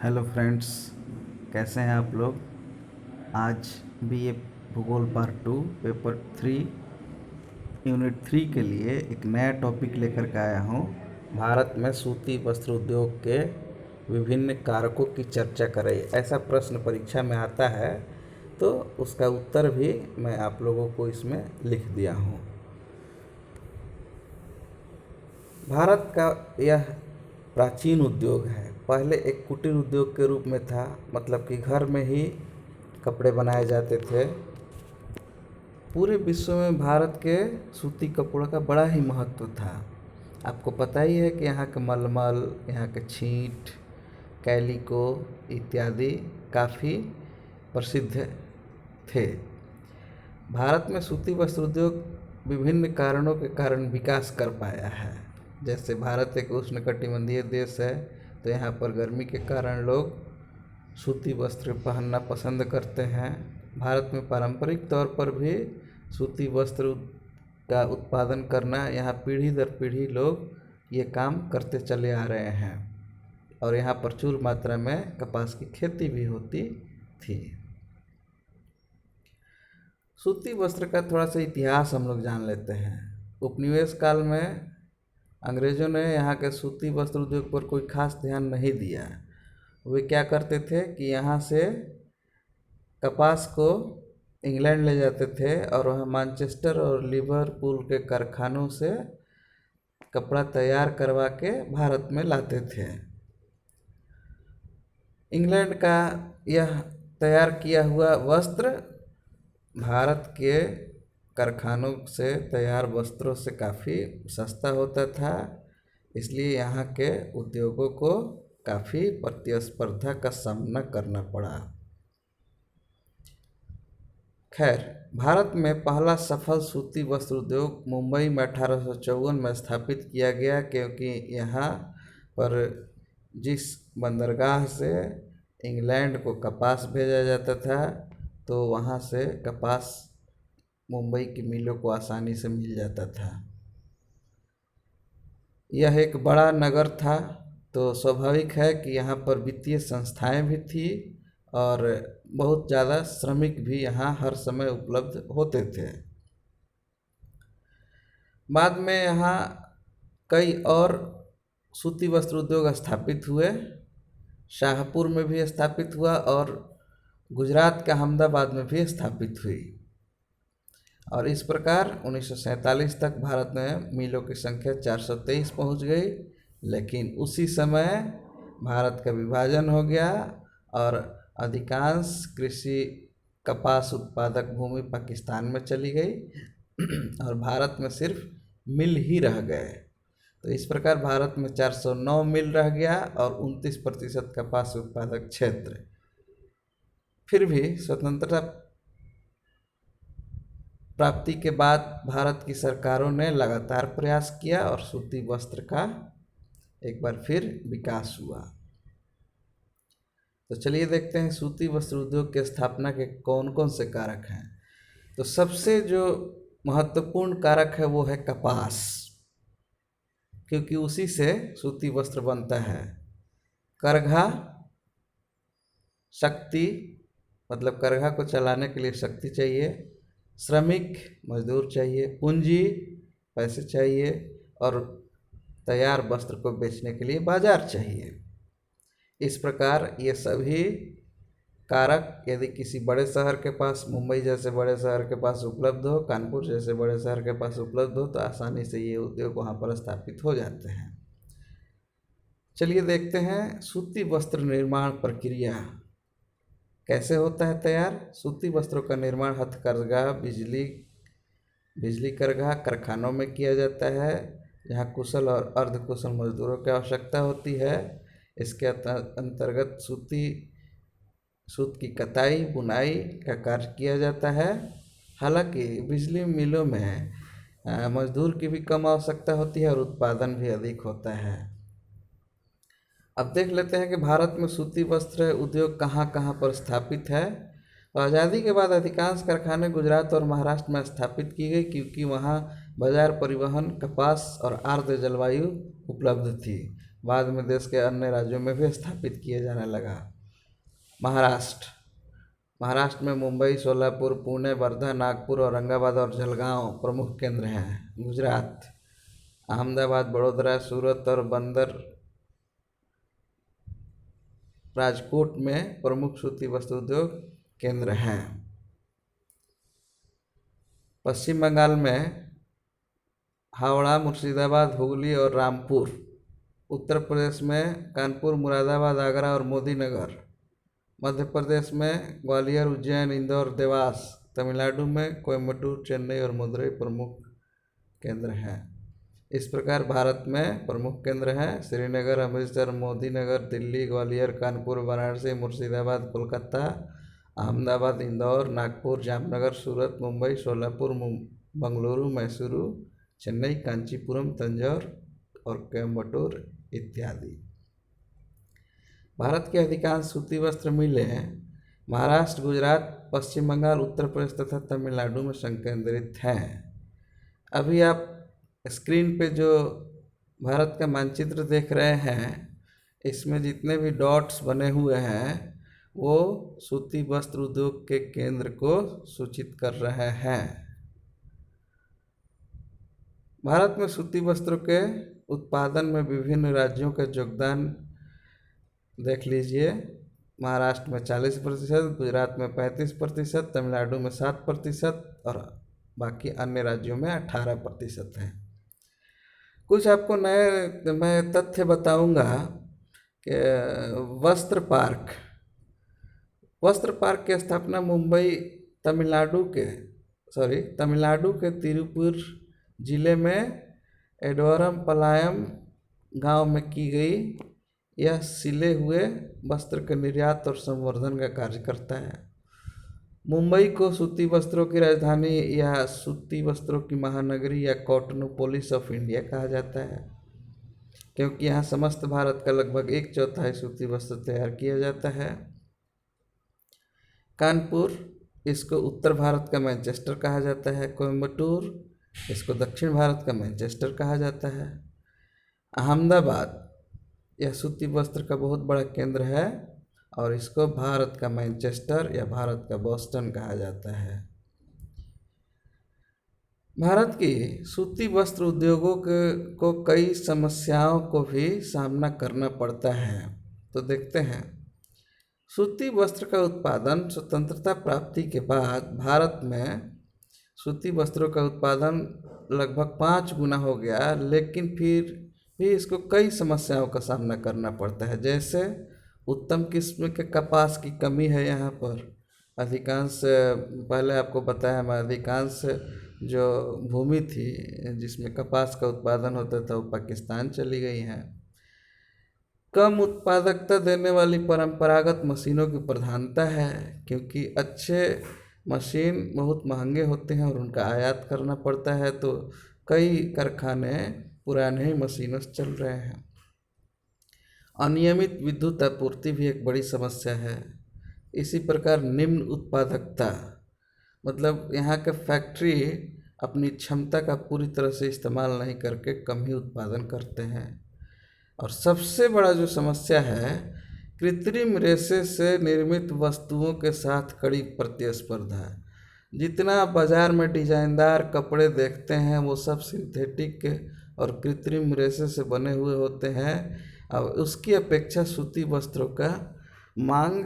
Hello friends, कैसे हैं आप लोग। आज बीए भूगोल पार्ट 2 पेपर 3 यूनिट 3 के लिए एक नया टॉपिक लेकर के आया हूँ। भारत में सूती वस्त्र उद्योग के विभिन्न कारकों की चर्चा करें, ऐसा प्रश्न परीक्षा में आता है, तो उसका उत्तर भी मैं आप लोगों को इसमें लिख दिया हूँ। भारत का यह प्राचीन उद्योग है। पहले एक कुटीर उद्योग के रूप में था, मतलब कि घर में ही कपड़े बनाए जाते थे। पूरे विश्व में भारत के सूती कपड़ों का बड़ा ही महत्व था। आपको पता ही है कि यहाँ के मलमल, यहाँ के छींट, कैलिको इत्यादि काफ़ी प्रसिद्ध थे। भारत में सूती वस्त्र उद्योग विभिन्न कारणों के कारण विकास कर पाया है। जैसे भारत एक उष्णकटिबंधीय देश है, तो यहाँ पर गर्मी के कारण लोग सूती वस्त्र पहनना पसंद करते हैं। भारत में पारंपरिक तौर पर भी सूती वस्त्र का उत्पादन करना, यहाँ पीढ़ी दर पीढ़ी लोग ये काम करते चले आ रहे हैं, और यहाँ प्रचुर मात्रा में कपास की खेती भी होती थी। सूती वस्त्र का थोड़ा सा इतिहास हम लोग जान लेते हैं। उपनिवेश काल में अंग्रेज़ों ने यहाँ के सूती वस्त्र उद्योग पर कोई खास ध्यान नहीं दिया। वे क्या करते थे कि यहाँ से कपास को इंग्लैंड ले जाते थे और वहाँ मैनचेस्टर और लिवरपूल के कारखानों से कपड़ा तैयार करवा के भारत में लाते थे। इंग्लैंड का यह तैयार किया हुआ वस्त्र भारत के कारखानों से तैयार वस्त्रों से काफ़ी सस्ता होता था, इसलिए यहाँ के उद्योगों को काफ़ी प्रतिस्पर्धा का सामना करना पड़ा। खैर, भारत में पहला सफल सूती वस्त्र उद्योग मुंबई में 1854 में स्थापित किया गया, क्योंकि यहाँ पर जिस बंदरगाह से इंग्लैंड को कपास भेजा जाता था, तो वहाँ से कपास मुंबई की मिलों को आसानी से मिल जाता था। यह एक बड़ा नगर था, तो स्वाभाविक है कि यहाँ पर वित्तीय संस्थाएं भी थी और बहुत ज़्यादा श्रमिक भी यहाँ हर समय उपलब्ध होते थे। बाद में यहाँ कई और सूती वस्त्र उद्योग स्थापित हुए। शाहपुर में भी स्थापित हुआ और गुजरात के अहमदाबाद में भी स्थापित हुई, और इस प्रकार 1947 तक भारत में मिलों की संख्या 423 पहुंच गई। लेकिन उसी समय भारत का विभाजन हो गया और अधिकांश कृषि कपास उत्पादक भूमि पाकिस्तान में चली गई और भारत में सिर्फ मिल ही रह गए। तो इस प्रकार भारत में 409 मिल रह गया और 29% कपास उत्पादक क्षेत्र। फिर भी स्वतंत्रता प्राप्ति के बाद भारत की सरकारों ने लगातार प्रयास किया और सूती वस्त्र का एक बार फिर विकास हुआ। तो चलिए देखते हैं सूती वस्त्र उद्योग की स्थापना के कौन कौन से कारक हैं। तो सबसे जो महत्वपूर्ण कारक है वो है कपास, क्योंकि उसी से सूती वस्त्र बनता है। करघा, शक्ति, मतलब करघा को चलाने के लिए शक्ति चाहिए, श्रमिक मजदूर चाहिए, पूंजी पैसे चाहिए, और तैयार वस्त्र को बेचने के लिए बाजार चाहिए। इस प्रकार ये सभी कारक यदि किसी बड़े शहर के पास, मुंबई जैसे बड़े शहर के पास उपलब्ध हो, कानपुर जैसे बड़े शहर के पास उपलब्ध हो, तो आसानी से ये उद्योग वहाँ पर स्थापित हो जाते हैं। चलिए देखते हैं सूती वस्त्र निर्माण प्रक्रिया कैसे होता है तैयार। सूती वस्त्रों का निर्माण हथकरघा, बिजली करघा कारखानों में किया जाता है, जहाँ कुशल और अर्धकुशल मजदूरों की आवश्यकता होती है। इसके अंतर्गत सूत की कताई बुनाई का कार्य किया जाता है। हालांकि बिजली मिलों में मजदूर की भी कम आवश्यकता होती है और उत्पादन भी अधिक होता है। अब देख लेते हैं कि भारत में सूती वस्त्र उद्योग कहाँ कहाँ पर स्थापित है। तो आज़ादी के बाद अधिकांश कारखाने गुजरात और महाराष्ट्र में स्थापित की गई, क्योंकि वहाँ बाजार, परिवहन, कपास और आर्द्र जलवायु उपलब्ध थी। बाद में देश के अन्य राज्यों में भी स्थापित किया जाने लगा। महाराष्ट्र में मुंबई, सोलापुर, पुणे, वर्धा, नागपुर, औरंगाबाद और जलगांव प्रमुख केंद्र हैं। गुजरात, अहमदाबाद, बड़ोदरा, सूरत और बंदर राजकोट में प्रमुख सूती वस्त्र उद्योग केंद्र हैं। पश्चिम बंगाल में हावड़ा, मुर्शिदाबाद, हुगली और रामपुर। उत्तर प्रदेश में कानपुर, मुरादाबाद, आगरा और मोदीनगर। मध्य प्रदेश में ग्वालियर, उज्जैन, इंदौर, देवास। तमिलनाडु में कोयम्बटूर, चेन्नई और मदुरई प्रमुख केंद्र हैं। इस प्रकार भारत में प्रमुख केंद्र हैं श्रीनगर, अमृतसर, मोदीनगर, दिल्ली, ग्वालियर, कानपुर, वाराणसी, मुर्शिदाबाद, कोलकाता, अहमदाबाद, इंदौर, नागपुर, जामनगर, सूरत, मुंबई, सोलापुर, बंगलुरु, मैसूरू, चेन्नई, कांचीपुरम, तंजौर और कोयम्बटूर इत्यादि। भारत के अधिकांश सूती वस्त्र मिलें महाराष्ट्र, गुजरात, पश्चिम बंगाल, उत्तर प्रदेश तथा तमिलनाडु में संकेंद्रित हैं। अभी आप स्क्रीन पे जो भारत का मानचित्र देख रहे हैं, इसमें जितने भी डॉट्स बने हुए हैं वो सूती वस्त्र उद्योग के केंद्र को सूचित कर रहे हैं। भारत में सूती वस्त्रों के उत्पादन में विभिन्न राज्यों का योगदान देख लीजिए। महाराष्ट्र में 40%, गुजरात में 35%, तमिलनाडु में 7% और बाकी अन्य राज्यों में 18% है। कुछ आपको नए मैं तथ्य बताऊंगा कि वस्त्र पार्क की स्थापना तमिलनाडु के तिरुपुर जिले में एडवरम पलायम गांव में की गई। यह सिले हुए वस्त्र के निर्यात और संवर्धन का कार्य करता है। मुंबई को सूती वस्त्रों की राजधानी या सूती वस्त्रों की महानगरी या कॉटनोपोलिस ऑफ इंडिया कहा जाता है, क्योंकि यहाँ समस्त भारत का लगभग 1/4 सूती वस्त्र तैयार किया जाता है। कानपुर, इसको उत्तर भारत का मैनचेस्टर कहा जाता है। कोयम्बटूर, इसको दक्षिण भारत का मैनचेस्टर कहा जाता है। अहमदाबाद, यह सूती वस्त्र का बहुत बड़ा केंद्र है और इसको भारत का मैनचेस्टर या भारत का बोस्टन कहा जाता है। भारत की सूती वस्त्र उद्योगों को कई समस्याओं को भी सामना करना पड़ता है। तो देखते हैं। सूती वस्त्र का उत्पादन स्वतंत्रता प्राप्ति के बाद भारत में सूती वस्त्रों का उत्पादन लगभग 5 गुना हो गया, लेकिन फिर भी इसको कई समस्याओं का सामना करना पड़ता है। जैसे उत्तम किस्म के कपास की कमी है यहाँ पर। अधिकांश, पहले आपको बताया मैं, अधिकांश जो भूमि थी जिसमें कपास का उत्पादन होता था वो पाकिस्तान चली गई हैं। कम उत्पादकता देने वाली परंपरागत मशीनों की प्रधानता है, क्योंकि अच्छे मशीन बहुत महंगे होते हैं और उनका आयात करना पड़ता है, तो कई कारखाने पुराने ही मशीनों से चल रहे हैं। अनियमित विद्युत आपूर्ति भी एक बड़ी समस्या है। इसी प्रकार निम्न उत्पादकता, मतलब यहाँ के फैक्ट्री अपनी क्षमता का पूरी तरह से इस्तेमाल नहीं करके कम ही उत्पादन करते हैं। और सबसे बड़ा जो समस्या है, कृत्रिम रेशे से निर्मित वस्तुओं के साथ कड़ी प्रतिस्पर्धा। जितना बाजार में डिजाइनदार कपड़े देखते हैं वो सब सिंथेटिक और कृत्रिम रेशे से बने हुए होते हैं। अब उसकी अपेक्षा सूती वस्त्रों का मांग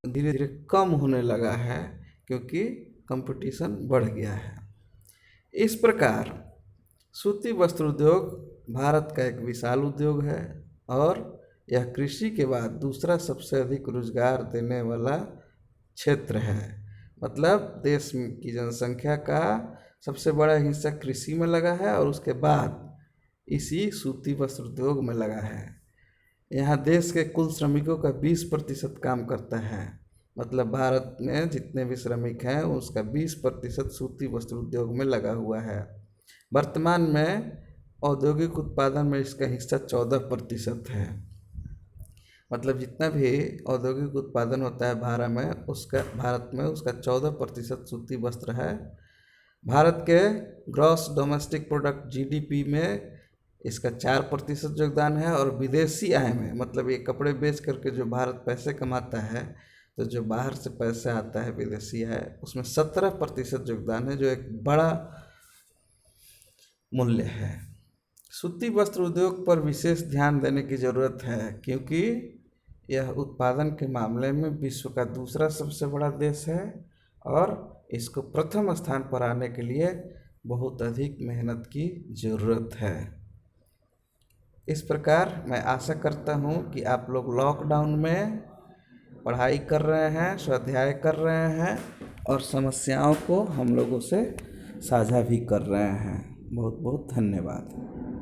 धीरे धीरे कम होने लगा है, क्योंकि कंपटीशन बढ़ गया है। इस प्रकार सूती वस्त्र उद्योग भारत का एक विशाल उद्योग है और यह कृषि के बाद दूसरा सबसे अधिक रोजगार देने वाला क्षेत्र है। मतलब देश की जनसंख्या का सबसे बड़ा हिस्सा कृषि में लगा है और उसके बाद इसी सूती वस्त्र उद्योग में लगा है। यहाँ देश के कुल श्रमिकों का 20% काम करता है। मतलब भारत में जितने भी श्रमिक हैं उसका 20% सूती वस्त्र उद्योग में लगा हुआ है। वर्तमान में औद्योगिक उत्पादन में इसका हिस्सा 14% है। मतलब जितना भी औद्योगिक उत्पादन होता है भारत में उसका 14% सूती वस्त्र है। भारत के ग्रॉस डोमेस्टिक प्रोडक्ट GDP में इसका 4% योगदान है। और विदेशी आय में, मतलब ये कपड़े बेच करके जो भारत पैसे कमाता है, तो जो बाहर से पैसे आता है विदेशी आय, उसमें 17% योगदान है, जो एक बड़ा मूल्य है। सूती वस्त्र उद्योग पर विशेष ध्यान देने की ज़रूरत है, क्योंकि यह उत्पादन के मामले में विश्व का दूसरा सबसे बड़ा देश है और इसको प्रथम स्थान पर आने के लिए बहुत अधिक मेहनत की ज़रूरत है। इस प्रकार मैं आशा करता हूँ कि आप लोग लॉकडाउन में पढ़ाई कर रहे हैं, स्वाध्याय कर रहे हैं और समस्याओं को हम लोगों से साझा भी कर रहे हैं। बहुत बहुत धन्यवाद।